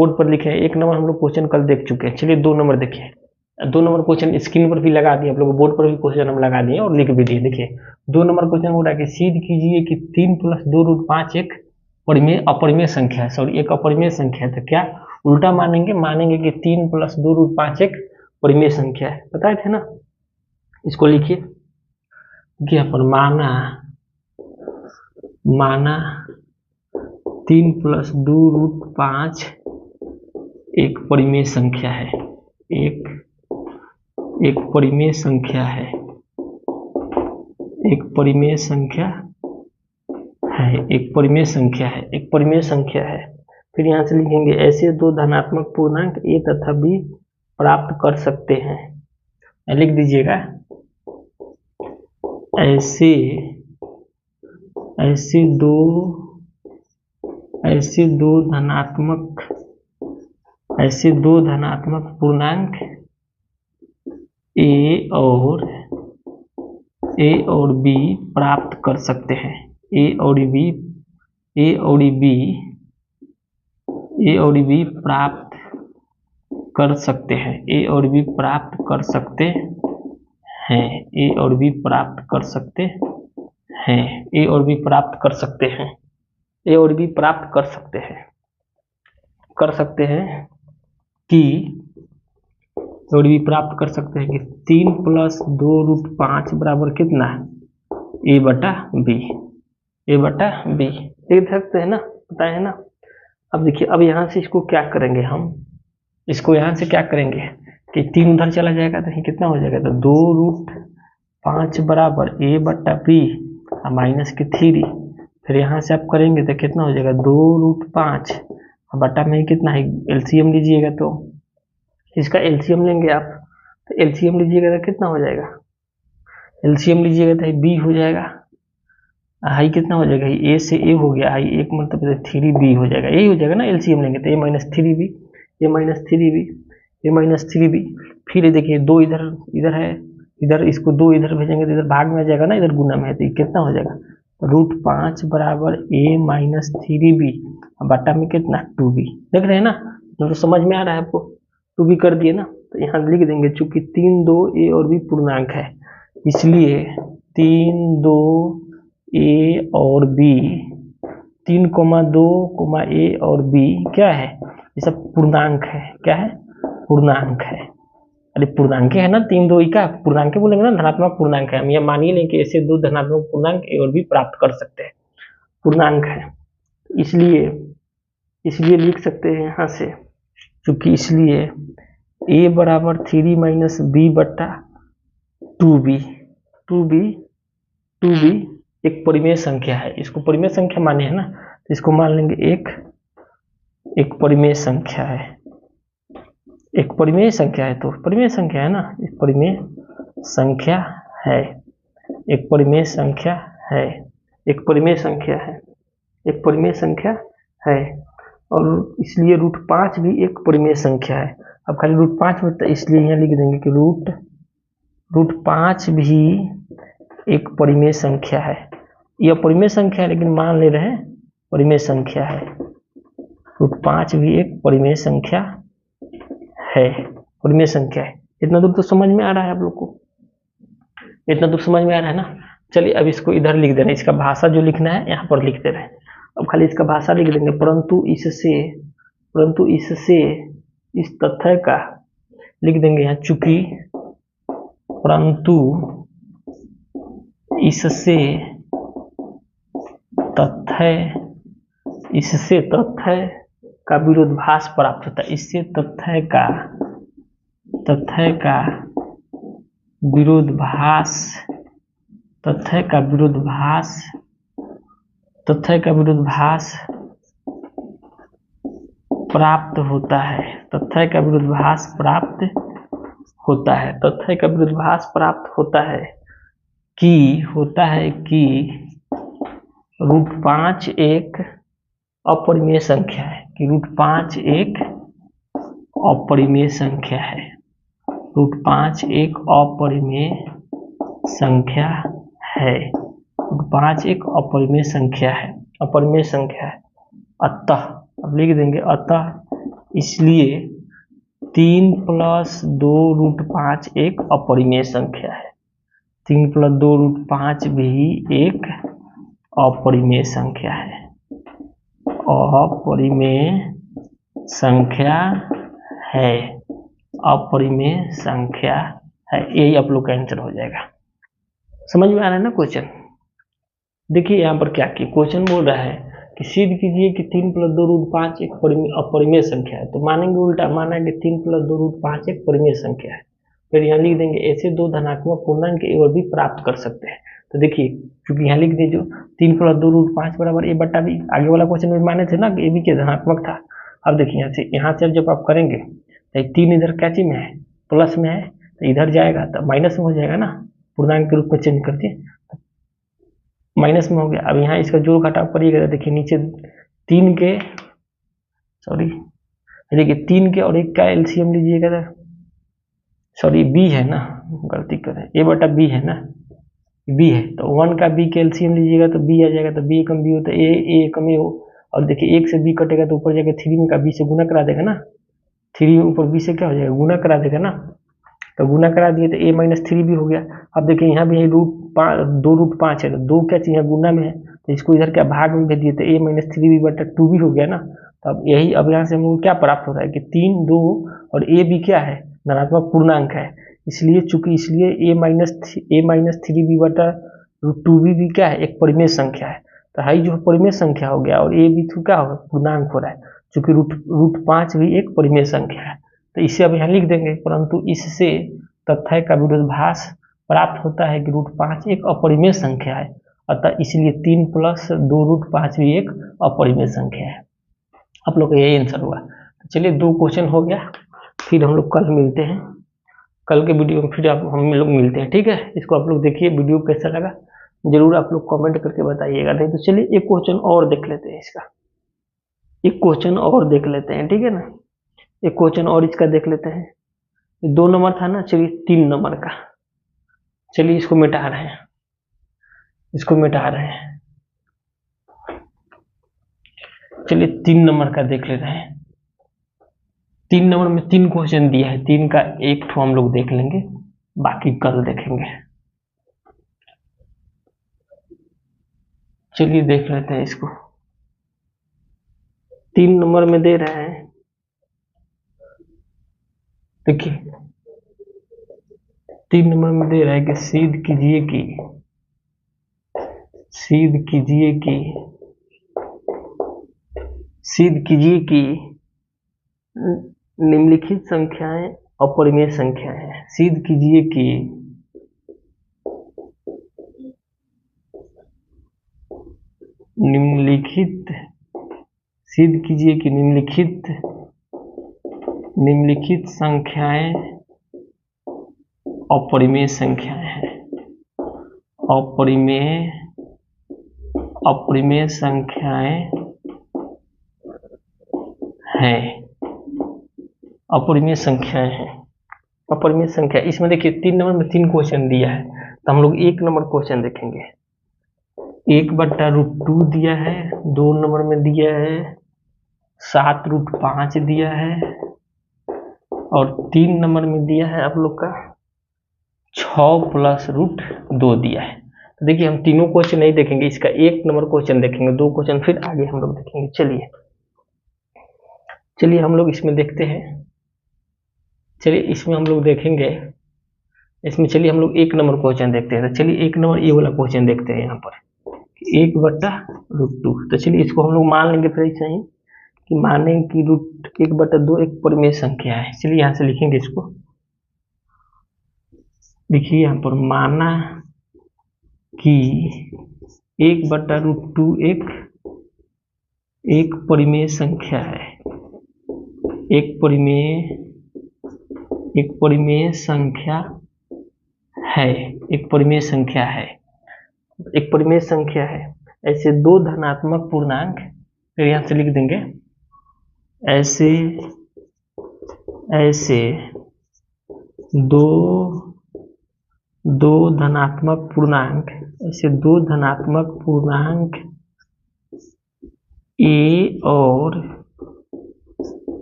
Board पर लिखे हैं। 1 नंबर हम लोग क्वेश्चन कल देख चुके हैं। चलिए 2 नंबर देखिए। 2 नंबर क्वेश्चन स्क्रीन पर भी लगा दिए, आप लोग बोर्ड पर भी क्वेश्चन हम लगा दिए और लिख भी दिए। देखिए 2 नंबर क्वेश्चन हो रहा है कि सिद्ध कीजिए कि 3 + 2√5 एक अपरिमेय संख्या है। सॉरी, एक अपरिमेय संख्या है। तो क्या उल्टा मानेंगे कि 3 + 2√5 एक परिमेय संख्या है। बताए थे ना। इसको लिखिए कि यहाँ पर माना 3 + 2√5 एक परिमेय संख्या है। एक परिमेय संख्या है। एक परिमेय संख्या है। एक परिमेय संख्या है। एक परिमेय संख्या है। फिर यहाँ से लिखेंगे ऐसे 2 धनात्मक पूर्णांक a तथा b प्राप्त कर सकते हैं। लिख दीजिएगा ऐसे दो धनात्मक पूर्णांक a और b प्राप्त कर सकते हैं। a और b प्राप्त कर सकते हैं। a और b प्राप्त कर सकते हैं। a और b प्राप्त कर सकते हैं। a और b प्राप्त कर सकते हैं। a और b प्राप्त कर सकते हैं कि और भी प्राप्त कर सकते हैं कि 3 + 2√5 बराबर कितना है? a/b। देख सकते हैं ना, पता है ना। अब देखिए, अब यहाँ से इसको क्या करेंगे हम, इसको यहाँ से क्या करेंगे कि 3 उधर चला जाएगा तो कितना हो जाएगा, तो 2√5 बराबर a/b -3। फिर यहाँ से आप करेंगे तो कितना हो जाएगा, 2√5 बटा में कितना है, एलसीएम लीजिएगा तो इसका एलसीएम लेंगे आप, तो एलसीएम लीजिएगा तो कितना हो जाएगा, एलसीएम लीजिएगा तो बी हो जाएगा। हाई कितना हो जाएगा, ए से ए हो गया, हाई 1 मतलब 3b हो जाएगा। यही हो जाएगा ना, एलसीएम लेंगे तो a -3b। फिर देखिए 2 इधर है, इधर इसको 2 इधर भेजेंगे तो इधर भाग में आ जाएगा ना, इधर गुना में है तो कितना हो जाएगा, √5 बराबर a -3b बटा में कितना 2b। देख रहे हैं ना, तो समझ में आ रहा है आपको, 2b कर दिए ना। तो यहाँ लिख देंगे चूंकि 3, 2 a और b पूर्णांक है, इसलिए 3, 2 a और b, 3, 2, a और b क्या है, ये सब पूर्णांक है। क्या है, पूर्णांक है। अरे पूर्णांक है ना, 3, 2 का पूर्णांक बोलेंगे ना, धनात्मक पूर्णांक है। हम यह मानिए नहीं कि ऐसे 2 धनात्मक पूर्णांक a और b प्राप्त कर सकते हैं, पूर्णांक है। इसलिए लिख सकते हैं यहाँ से, क्योंकि इसलिए a बराबर 3 - b बटा 2b एक परिमेय संख्या है। इसको परिमेय संख्या माने है ना, तो इसको मान लेंगे एक परिमेय संख्या है। एक परिमेय संख्या है तो परिमेय संख्या है ना, एक परिमेय संख्या है। एक परिमेय संख्या है। एक परिमेय संख्या है। एक परिमेय संख्या है। और इसलिए √5 भी एक परिमेय संख्या है। अब खाली √5 में, तो इसलिए यहाँ लिख देंगे कि √5 भी एक परिमेय संख्या है। यह परिमेय संख्या है, लेकिन मान ले रहे हैं परिमेय संख्या है। √5 भी एक परिमेय संख्या है। परिमेय संख्या है। इतना दूर तो समझ में आ रहा है आप लोग को, इतना दूर समझ में आ रहा है ना। चलिए अब इसको इधर लिख दे रहे हैं, इसका भाषा जो लिखना है यहाँ पर लिख दे रहे हैं। अब खाली इसका भाषा लिख देंगे, परंतु इससे इस तथ्य का लिख देंगे यहाँ, चूंकि परंतु इससे तथ्य का विरोधाभास प्राप्त होता है। इससे तथ्य का विरोधाभास प्राप्त होता है। तथ्य का विरोधाभास प्राप्त होता है कि √5 एक अपरिमेय संख्या है। कि √5 एक अपरिमेय संख्या है। √5 एक अपरिमेय संख्या है। √5 एक अपरिमेय संख्या है। अतः अब लिख देंगे, अतः इसलिए 3 + 2√5 एक अपरिमेय संख्या है। 3 + 2√5 भी एक अपरिमेय संख्या है, अपरिमेय संख्या है, अपरिमेय संख्या है। यही आप लोग का आंसर हो जाएगा। समझ में आ रहा है ना क्वेश्चन? देखिए यहाँ पर क्या कि क्वेश्चन बोल रहा है कि सिद्ध कीजिए कि 3 + 2√5 एक अपरिमेय संख्या है। तो मानेंगे उल्टा, माना कि 3 + 2√5 एक परिमेय संख्या है। फिर यहाँ लिख देंगे ऐसे दो धनात्मक पूर्णांक ए और बी प्राप्त कर सकते हैं। तो देखिए क्योंकि यहाँ लिख दीजिए 3 + 2√5 बराबर a/b। आगे वाला क्वेश्चन में माने थे ना कि ए बी के धनात्मक था। अब देखिए यहाँ से जब आप करेंगे तो 3 इधर क्या चीज में है, प्लस में है, तो इधर जाएगा तो माइनस में हो जाएगा ना, पूर्णांक के रूप में चेंज करके माइनस में हो गया। अब यहाँ इसका जोड़ घटाव करिएगा, देखिए नीचे 3 के देखिए 3 के और 1 का एलसीएम लीजिएगा, सॉरी बी है ना, गलती करें, a/b है ना, बी है तो 1 का बी के एलसीएम लीजिएगा तो बी आ जाएगा। तो बी कम बी हो तो ए कम ए हो, और देखिए 1 से बी कटेगा तो ऊपर जाकर 3 में का बी से गुना करा देगा ना, 3 ऊपर बी से क्या हो जाएगा, गुना करा देगा ना। तो गुना करा दिए तो a - 3 भी हो गया। अब देखिए यहाँ भी 2√5 है, तो 2 क्या चाहिए गुना में है, तो इसको इधर क्या भाग में भेज दिए तो a - 3b/2 भी हो गया ना। तो अब यही अब यहाँ से हम लोग क्या प्राप्त हो रहा है कि 3, 2 और a भी क्या है, धनात्मक पूर्णांक है। इसलिए चूंकि इसलिए a - 3b/2 भी क्या है, एक परिमेय संख्या है। तो हाई जो परिमेय संख्या हो गया और a भी तो क्या होगा, पूर्णांक हो रहा है, चूंकि √5 भी एक परिमेय संख्या है। तो इसे अब यहाँ लिख देंगे, परंतु इससे तथ्य का विरोधाभास प्राप्त होता है कि √5 एक अपरिमेय संख्या है, अतः इसलिए 3 + 2√5 भी एक अपरिमेय संख्या है। आप लोग का यही आंसर हुआ। चलिए 2 क्वेश्चन हो गया, फिर हम लोग कल मिलते हैं, कल के वीडियो में फिर हम लोग मिलते हैं, ठीक है। इसको आप लोग देखिए, वीडियो कैसा लगा जरूर आप लोग कमेंट करके बताइएगा। नहीं तो चलिए एक क्वेश्चन और देख लेते हैं, इसका एक क्वेश्चन और देख लेते हैं, ठीक है ना। एक क्वेश्चन और इसका देख लेते हैं। 2 नंबर था ना, चलिए 3 नंबर का, चलिए इसको मिटा रहे हैं, इसको मिटा रहे हैं। चलिए 3 नंबर का देख ले रहे हैं। 3 नंबर में 3 क्वेश्चन दिया है, 3 का एक ठो हम लोग देख लेंगे, बाकी कल देखेंगे। चलिए देख लेते हैं इसको। 3 नंबर में दे रहे हैं, देखिए 3 नंबर में दे रहा है कि सिद्ध कीजिए कि निम्नलिखित संख्याएं अपरिमेय संख्या है। सिद्ध कीजिए कि निम्नलिखित संख्याएं अपरिमेय संख्याएं हैं, अपरिमेय संख्याएं हैं, अपरिमेय संख्याएं हैं, अपरिमेय संख्या। इसमें देखिए 3 नंबर में 3 क्वेश्चन दिया है, तो हम लोग 1 नंबर क्वेश्चन देखेंगे। 1/√2 दिया है, 2 नंबर में दिया है 7√5 दिया है, और 3 नंबर में दिया है आप लोग का 6 + √2 दिया है। तो देखिए हम तीनों क्वेश्चन नहीं देखेंगे, इसका 1 नंबर क्वेश्चन देखेंगे, 2 क्वेश्चन फिर आगे हम लोग देखेंगे। चलिए हम लोग इसमें देखते हैं। चलिए इसमें हम लोग देखेंगे, इसमें चलिए हम लोग 1 नंबर क्वेश्चन देखते हैं। तो चलिए 1 नंबर ये वाला क्वेश्चन देखते हैं यहाँ पर 1/√2। तो चलिए इसको हम लोग मान लेंगे फिर ऐसे ही कि माने कि √1/2 एक परिमेय संख्या है। चलिए यहाँ से लिखेंगे इसको, देखिए यहाँ पर माना कि 1/√2 एक परिमेय संख्या है, एक परिमेय संख्या है। ऐसे 2 धनात्मक पूर्णांक, फिर यहाँ से लिख देंगे ऐसे 2 धनात्मक पूर्णांक, ऐसे 2 धनात्मक पूर्णांक a और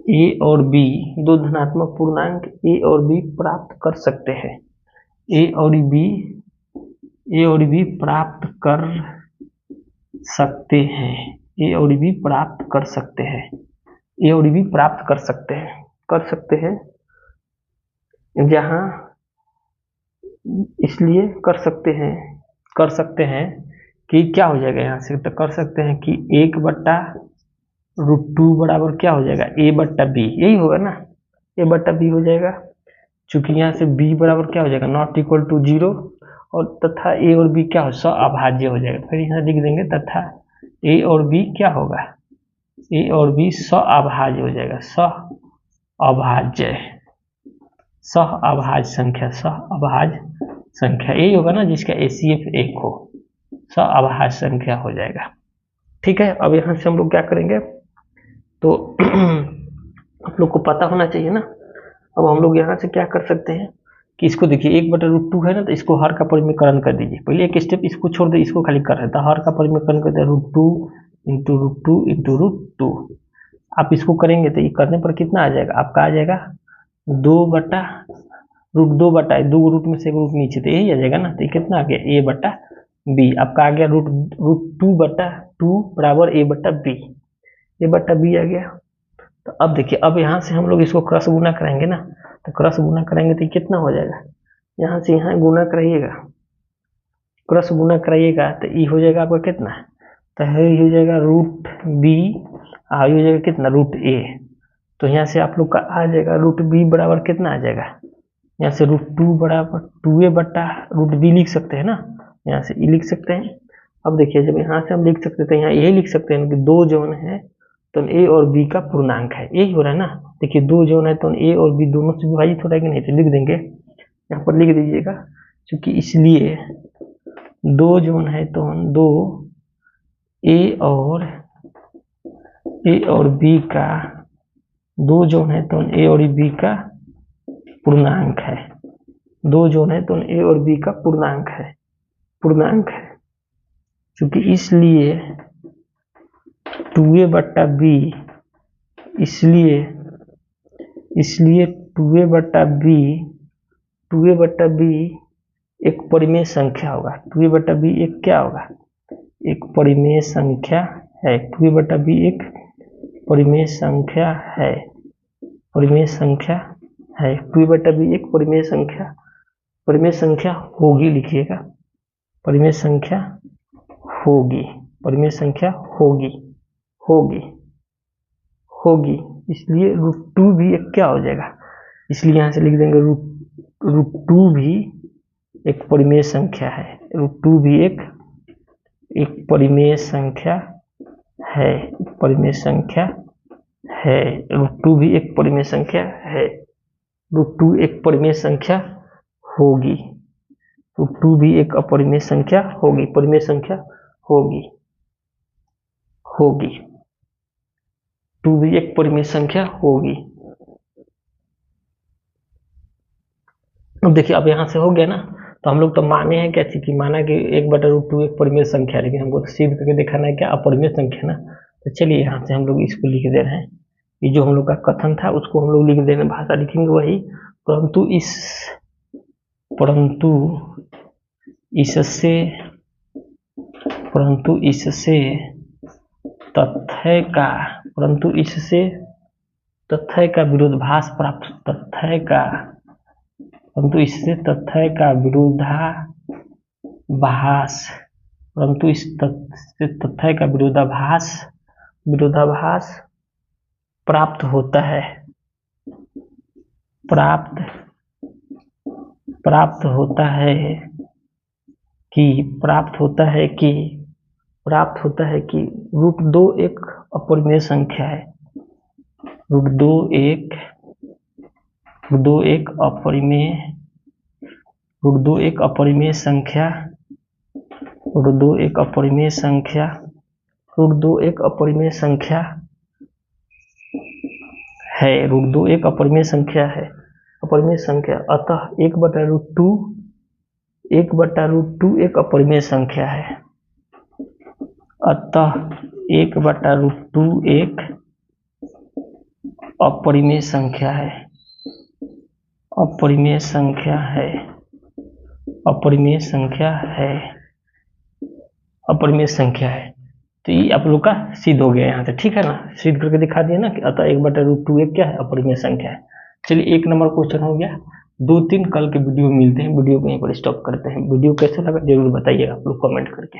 ए और बी, दो धनात्मक पूर्णांक ए और बी प्राप्त कर सकते हैं। ए और बी प्राप्त कर सकते हैं। ए और बी प्राप्त कर सकते हैं। ए और बी प्राप्त कर सकते हैं जहां, इसलिए कर सकते हैं कि क्या हो जाएगा यहाँ से, तो कर सकते हैं कि 1/√2 बराबर क्या हो जाएगा, a/b, यही होगा ना, a/b हो जाएगा। चूंकि यहाँ से b बराबर क्या हो जाएगा, नॉट इक्वल टू 0, और तथा a और b क्या हो, सअभाज्य हो जाएगा। फिर यहाँ लिख देंगे तथा a और b क्या होगा, a और b सअभाज्य हो जाएगा। सअभाज्य संख्या यही होगा ना जिसका ACF 1 हो, सअभाज्य संख्या हो जाएगा। ठीक है, अब यहाँ से हम लोग क्या करेंगे, तो आप लोग को पता होना चाहिए ना। अब हम लोग यहाँ से क्या कर सकते हैं कि इसको देखिए 1/√2 है ना, तो इसको हर का परिमीकरण कर दीजिए। पहले एक स्टेप इसको छोड़ दे, इसको खाली कर रहे तो हर का परिमीकरण कर दिया, √2 × √2। आप इसको करेंगे तो ये करने पर कितना आ जाएगा, आपका आ जाएगा 2 रूट में से एक रूट नीचे, तो यही आ जाएगा ना। तो ये कितना आ गया, a/b, आपका आ गया √2/2 बराबर a/b, a/b आ गया। तो अब देखिए, अब यहाँ से हम लोग इसको क्रॉस गुना कराएंगे ना, तो क्रॉस गुना कराएंगे तो कितना हो जाएगा, यहाँ से यहाँ गुना कराइएगा, क्रॉस गुना कराइएगा तो ये हो जाएगा आपका कितना, तो ये हो जाएगा √b, और ये हो जाएगा कितना, √a। तो यहाँ से आप लोग का आ जाएगा √b बराबर कितना आ जाएगा, यहाँ से √2 बराबर 2a/√b लिख सकते हैं ना, यहाँ से ये लिख सकते हैं। अब देखिए, जब यहाँ से हम लिख सकते हैं तो यहाँ यही लिख सकते हैं कि दो जोन है तो a और b का पूर्णांक है, यही हो रहा है ना। देखिए दो जोन है तो a और b दोनों से विभाजित हो रहा है कि नहीं, तो लिख देंगे, यहाँ पर लिख दीजिएगा, क्योंकि इसलिए दो जोन है तो दो a और b का, दो जोन है तो a और b का पूर्णांक है, दो जोन है तो a और b का पूर्णांक है, क्योंकि इसलिए 2a/b, इसलिए 2a/b एक परिमेय संख्या होगा। 2a/b एक क्या होगा, एक परिमेय संख्या है। 2a/b एक परिमेय संख्या है, 2a/b एक परिमेय संख्या होगी, लिखिएगा, परिमेय संख्या होगी। इसलिए √2 भी एक क्या हो जाएगा, इसलिए यहाँ से लिख देंगे √2 भी एक परिमेय संख्या है। √2 भी एक परिमेय संख्या है, √2 भी एक परिमेय संख्या है। √2 एक परिमेय संख्या होगी, √2 भी एक अपरिमेय संख्या होगी, परिमेय संख्या होगी। 2 भी एक परिमेय संख्या होगी। अब देखिए, अब यहाँ से हो गया ना, तो हम लोग तो माने हैं क्या चीज की, माना कि 1/√2 एक परिमेय संख्या है, लेकिन हमको तो सिद्ध करके दिखाना है क्या, अपरिमेय संख्या ना। तो चलिए यहाँ से हम लोग इसको लिख दे रहे हैं, ये जो हम लोग का कथन था उसको हम लोग लिख दे रहे हैं, भाषा लिखेंगे वही, परंतु इससे तथ्य का विरोधाभास प्राप्त, परंतु इससे तथ्य का विरोधाभास प्राप्त होता है, √2 एक अपरिमेय संख्या है, √2 एक अपरिमेय संख्या है, अपरिमेय संख्या। अतः 1/√2 एक अपरिमेय संख्या है, अतः 1/√2 एक अपरिमेय संख्या है, अपरिमेय संख्या है, अपरिमेय संख्या है, अपरिमेय संख्या है। तो ये आप लोग का सिद्ध हो गया यहाँ से, ठीक है ना, सिद्ध करके दिखा दिया ना कि अतः 1/√2 एक क्या है, अपरिमेय संख्या है। चलिए 1 नंबर क्वेश्चन हो गया। 2-3 कल के वीडियो मिलते हैं, वीडियो को यहीं पर स्टॉप करते हैं। वीडियो कैसा लगा जरूर बताइएगा आप लोग कमेंट करके।